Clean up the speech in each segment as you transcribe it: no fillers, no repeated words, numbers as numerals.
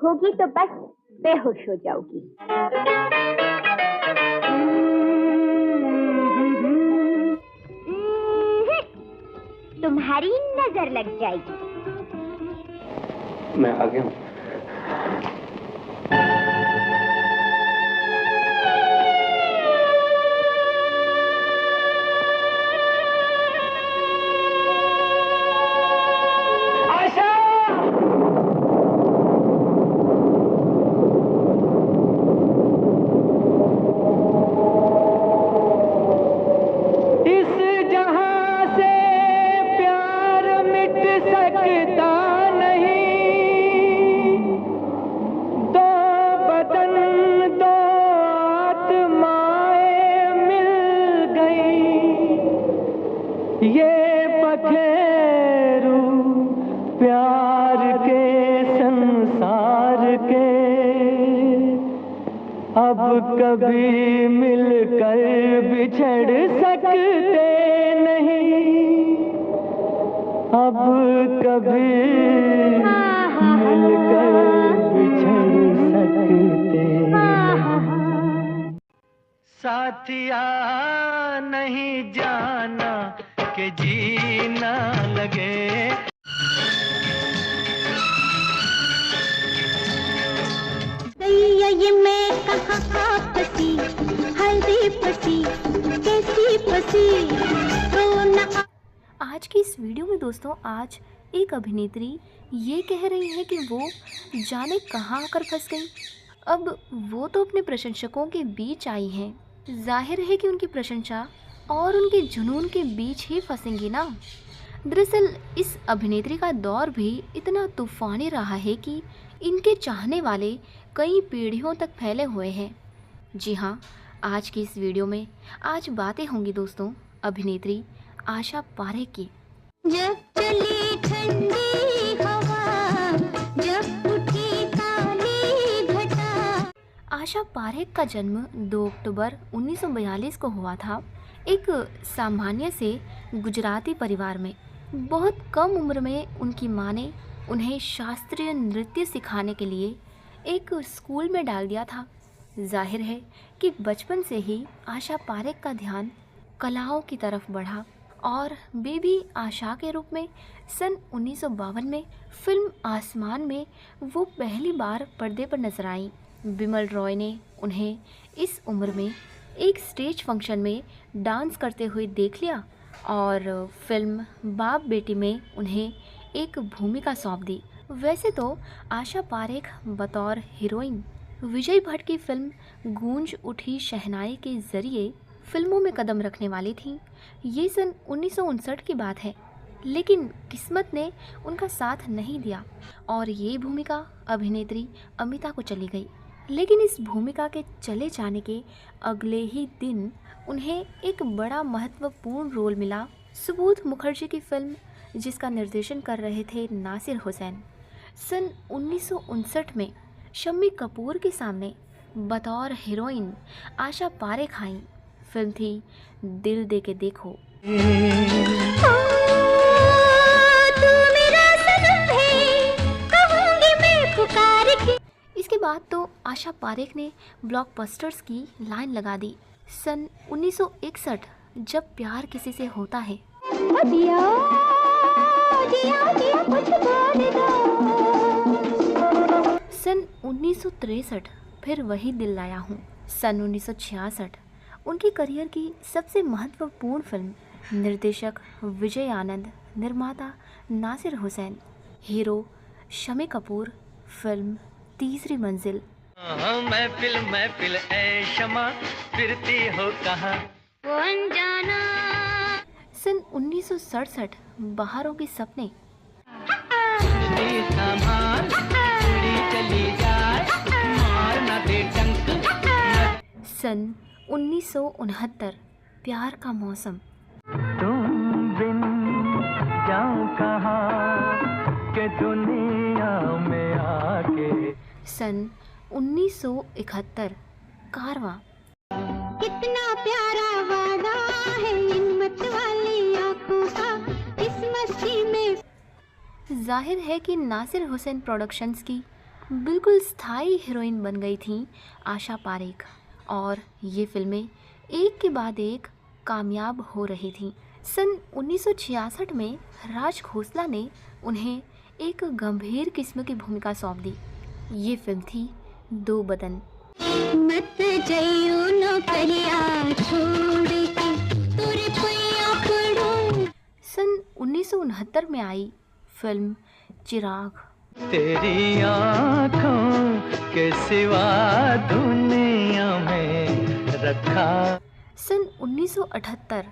देखोगी तो बस बेहोश हो जाओगी। तुम्हारी नजर लग जाएगी। मैं आ गया हूँ। ये पखेरू प्यार के संसार के अब कभी मिलकर बिछड़ सकते नहीं, अब कभी मिलकर बिछड़ सकते नहीं। साथिया नहीं जाना के जीना लगे। ये मैं कहाँ फंसी, हल्दी फंसी, कैसी फंसी तो ना। आज की इस वीडियो में दोस्तों, आज एक अभिनेत्री ये कह रही है कि वो जाने कहाँ आकर फंस गई। अब वो तो अपने प्रशंसकों के बीच आई हैं, जाहिर है कि उनकी प्रशंसा और उनके जुनून के बीच ही फंसेंगी ना। दरअसल इस अभिनेत्री का दौर भी इतना तूफानी रहा है कि इनके चाहने वाले कई पीढ़ियों तक फैले हुए हैं। जी हाँ, आज की इस वीडियो में आज बातें होंगी दोस्तों अभिनेत्री आशा पारेख की। जब चली ठंडी हवा, जब उठी काली घटा। आशा पारेख का जन्म 2 अक्टूबर 1942 को हुआ था, एक सामान्य से गुजराती परिवार में। बहुत कम उम्र में उनकी मां ने उन्हें शास्त्रीय नृत्य सिखाने के लिए एक स्कूल में डाल दिया था। जाहिर है कि बचपन से ही आशा पारेख का ध्यान कलाओं की तरफ बढ़ा और बेबी आशा के रूप में सन 1952 में फिल्म आसमान में वो पहली बार पर्दे पर नजर आई। बिमल रॉय ने उन्हें इस उम्र में एक स्टेज फंक्शन में डांस करते हुए देख लिया और फिल्म बाप बेटी में उन्हें एक भूमिका सौंप दी। वैसे तो आशा पारेख बतौर हीरोइन विजय भट्ट की फिल्म गूंज उठी शहनाई के ज़रिए फिल्मों में कदम रखने वाली थी। ये सन 1959 की बात है, लेकिन किस्मत ने उनका साथ नहीं दिया और ये भूमिका अभिनेत्री अमिता को चली गई। लेकिन इस भूमिका के चले जाने के अगले ही दिन उन्हें एक बड़ा महत्वपूर्ण रोल मिला सुबोध मुखर्जी की फिल्म, जिसका निर्देशन कर रहे थे नासिर हुसैन। सन 1959 में शम्मी कपूर के सामने बतौर हीरोइन आशा पारेख आई। फिल्म थी दिल दे के देखो। इसके बाद तो आशा पारेख ने ब्लॉकबस्टर्स की लाइन लगा दी। सन 1961 जब प्यार किसी से होता है, सन 1963 फिर वही दिल लाया हूँ। सन 1966 उनके करियर की सबसे महत्वपूर्ण फिल्म। निर्देशक विजय आनंद, निर्माता नासिर हुसैन, हीरो शम्मी कपूर। फिल्म तीसरी मंजिल। महफिल ऐ शमा फिरती हो कहाँ वो अनजाना। सन 1967 बहारों के सपने। सन 1969 प्यार का मौसम। तुम बिन जाऊं कहाँ के दुनिया में आके। सन 1971 कारवां। कितना प्यारा वादा है इन मत वाली आंखों का, इस मस्ती में। जाहिर है कि नासिर हुसैन प्रोडक्शंस की बिल्कुल स्थायी हीरोइन बन गई थीं आशा पारेख, और ये फिल्में एक के बाद एक कामयाब हो रही थीं। सन 1966 में राज खोसला ने उन्हें एक गंभीर किस्म की भूमिका सौंप दी। ये फिल्म थी दो बदन। मत जइयो नौकरिया छोड़ के तोरे पैया पड़ो। सन 1969 में आई फिल्म चिराग। तेरी आँखों के सिवा दुनिया में रखा। सन 1978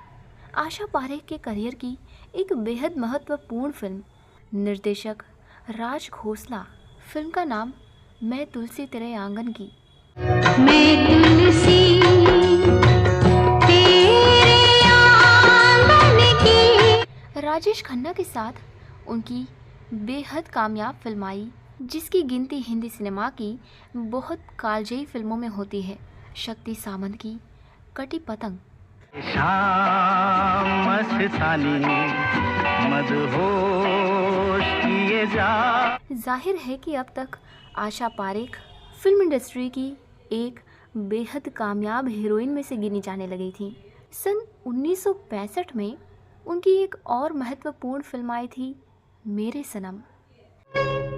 आशा पारेख के करियर की एक बेहद महत्वपूर्ण फिल्म, निर्देशक राज खोसला। फिल्म का नाम मैं तुलसी तेरे आंगन की। मैं तुलसी तेरे आंगन की। राजेश खन्ना के साथ उनकी बेहद कामयाब फिल्म आई, जिसकी गिनती हिंदी सिनेमा की बहुत कालजयी फिल्मों में होती है। शक्ति सामंत की कटी पतंग। शाम मस्तानी मदहोश किए जा। जाहिर है कि अब तक आशा पारेख फिल्म इंडस्ट्री की एक बेहद कामयाब हीरोइन में से गिनी जाने लगी थी। सन 1965 में उनकी एक और महत्वपूर्ण फिल्म आई थी मेरे सनम।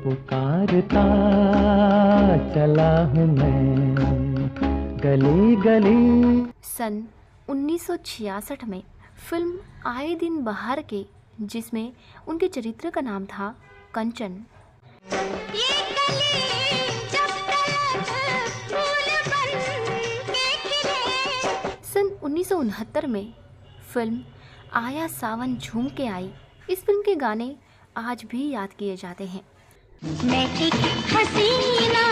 पुकारता चला हूँ मैं गली गली। सन 1966 में फिल्म आए दिन बहार के, जिसमें उनके चरित्र का नाम था कंचन। ये कली जब तक फूल बन के खिले। सन 1969 में फिल्म आया सावन झूम के आई। इस फिल्म के गाने आज भी याद किए जाते हैं। मैं एक हसीना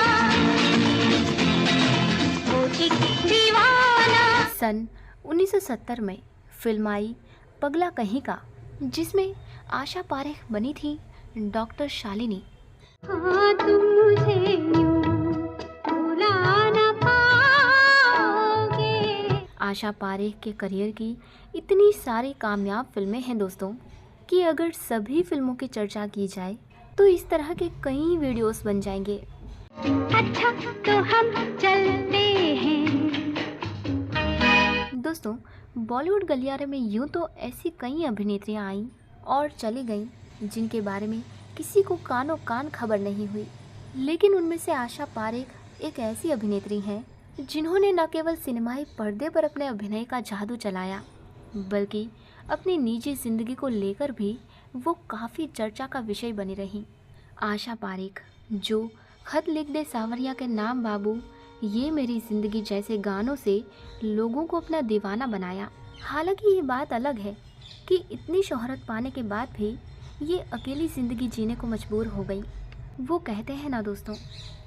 वो एक दीवाना। सन 1970 में फिल्म आई पगला कहीं का, जिसमें आशा पारेख बनी थी डॉक्टर शालिनी। हाँ तुम मुझे यूं भुला न पाओगे। आशा पारेख के करियर की इतनी सारी कामयाब फिल्में हैं दोस्तों, कि अगर सभी फिल्मों की चर्चा की जाए तो इस तरह के कई वीडियोस बन जाएंगे। अच्छा तो हम चलते हैं। दोस्तों, बॉलीवुड गलियारे में यूं तो ऐसी कई अभिनेत्रियां आईं और चली गईं जिनके बारे में किसी को कानों कान खबर नहीं हुई, लेकिन उनमें से आशा पारेख एक ऐसी अभिनेत्री हैं जिन्होंने न केवल सिनेमाई पर्दे पर अपने अभिनय का जादू चलाया, बल्कि अपनी निजी ज़िंदगी को लेकर भी वो काफ़ी चर्चा का विषय बनी रही। आशा पारेख, जो खत लिख दे सावरिया के नाम बाबू, ये मेरी ज़िंदगी जैसे गानों से लोगों को अपना दीवाना बनाया। हालांकि ये बात अलग है कि इतनी शोहरत पाने के बाद भी ये अकेली ज़िंदगी जीने को मजबूर हो गई। वो कहते हैं ना दोस्तों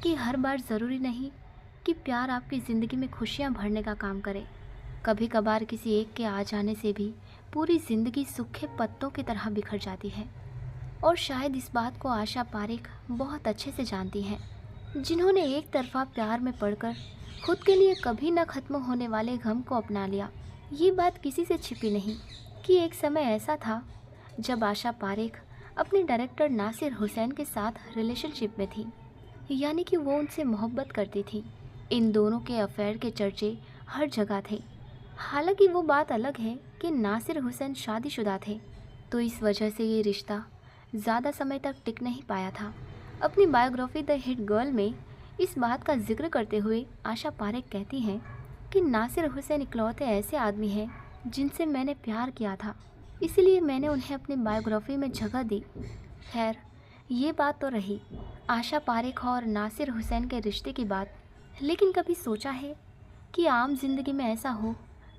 कि हर बार ज़रूरी नहीं कि प्यार आपकी ज़िंदगी में खुशियाँ भरने का काम करे। कभी कभार किसी एक के आ जाने से भी पूरी ज़िंदगी सूखे पत्तों की तरह बिखर जाती है। और शायद इस बात को आशा पारेख बहुत अच्छे से जानती हैं, जिन्होंने एक तरफा प्यार में पड़कर खुद के लिए कभी न ख़त्म होने वाले गम को अपना लिया। ये बात किसी से छिपी नहीं कि एक समय ऐसा था जब आशा पारेख अपने डायरेक्टर नासिर हुसैन के साथ रिलेशनशिप में थी, यानी कि वो उनसे मोहब्बत करती थी। इन दोनों के अफेयर के चर्चे हर जगह थे। हालांकि वो बात अलग है कि नासिर हुसैन शादीशुदा थे, तो इस वजह से ये रिश्ता ज़्यादा समय तक टिक नहीं पाया था। अपनी बायोग्राफी द हिट गर्ल में इस बात का जिक्र करते हुए आशा पारेख कहती हैं कि नासिर हुसैन इकलौते ऐसे आदमी हैं जिनसे मैंने प्यार किया था, इसलिए मैंने उन्हें अपनी बायोग्राफी में जगह दी। खैर, ये बात तो रही आशा पारेख और नासिर हुसैन के रिश्ते की बात, लेकिन कभी सोचा है कि आम जिंदगी में ऐसा हो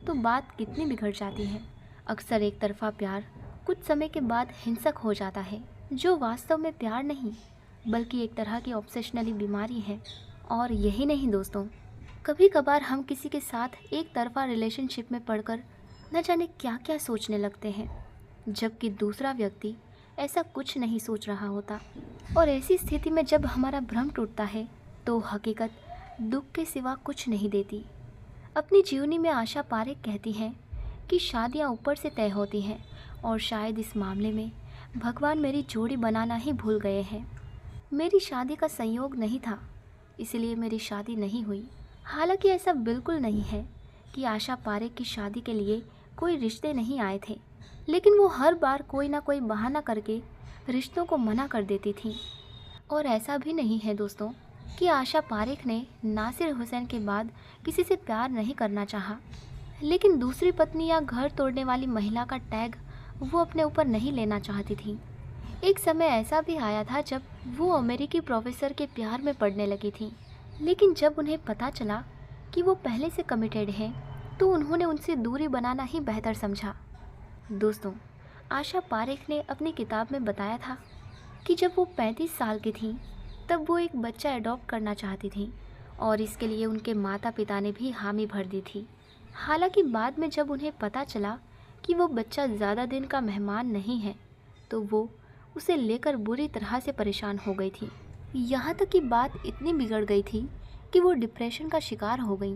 तो बात कितनी बिगड़ जाती है। अक्सर एक तरफा प्यार कुछ समय के बाद हिंसक हो जाता है, जो वास्तव में प्यार नहीं बल्कि एक तरह की ऑब्सेशनली बीमारी है। और यही नहीं दोस्तों, कभी कभार हम किसी के साथ एक तरफा रिलेशनशिप में पड़कर न जाने क्या क्या सोचने लगते हैं, जबकि दूसरा व्यक्ति ऐसा कुछ नहीं सोच रहा होता। और ऐसी स्थिति में जब हमारा भ्रम टूटता है तो हकीकत दुख के सिवा कुछ नहीं देती। अपनी जीवनी में आशा पारेख कहती हैं कि शादियाँ ऊपर से तय होती हैं और शायद इस मामले में भगवान मेरी जोड़ी बनाना ही भूल गए हैं। मेरी शादी का संयोग नहीं था, इसलिए मेरी शादी नहीं हुई। हालांकि ऐसा बिल्कुल नहीं है कि आशा पारेख की शादी के लिए कोई रिश्ते नहीं आए थे, लेकिन वो हर बार कोई ना कोई बहाना करके रिश्तों को मना कर देती थी। और ऐसा भी नहीं है दोस्तों कि आशा पारेख ने नासिर हुसैन के बाद किसी से प्यार नहीं करना चाहा, लेकिन दूसरी पत्नी या घर तोड़ने वाली महिला का टैग वो अपने ऊपर नहीं लेना चाहती थी। एक समय ऐसा भी आया था जब वो अमेरिकी प्रोफेसर के प्यार में पड़ने लगी थी, लेकिन जब उन्हें पता चला कि वो पहले से कमिटेड हैं, तो उन्होंने उनसे दूरी बनाना ही बेहतर समझा। दोस्तों, आशा पारेख ने अपनी किताब में बताया था कि जब वो 35 साल की थी तब वो एक बच्चा अडॉप्ट करना चाहती थी और इसके लिए उनके माता पिता ने भी हामी भर दी थी। हालांकि बाद में जब उन्हें पता चला कि वो बच्चा ज़्यादा दिन का मेहमान नहीं है, तो वो उसे लेकर बुरी तरह से परेशान हो गई थी। यहाँ तक कि बात इतनी बिगड़ गई थी कि वो डिप्रेशन का शिकार हो गई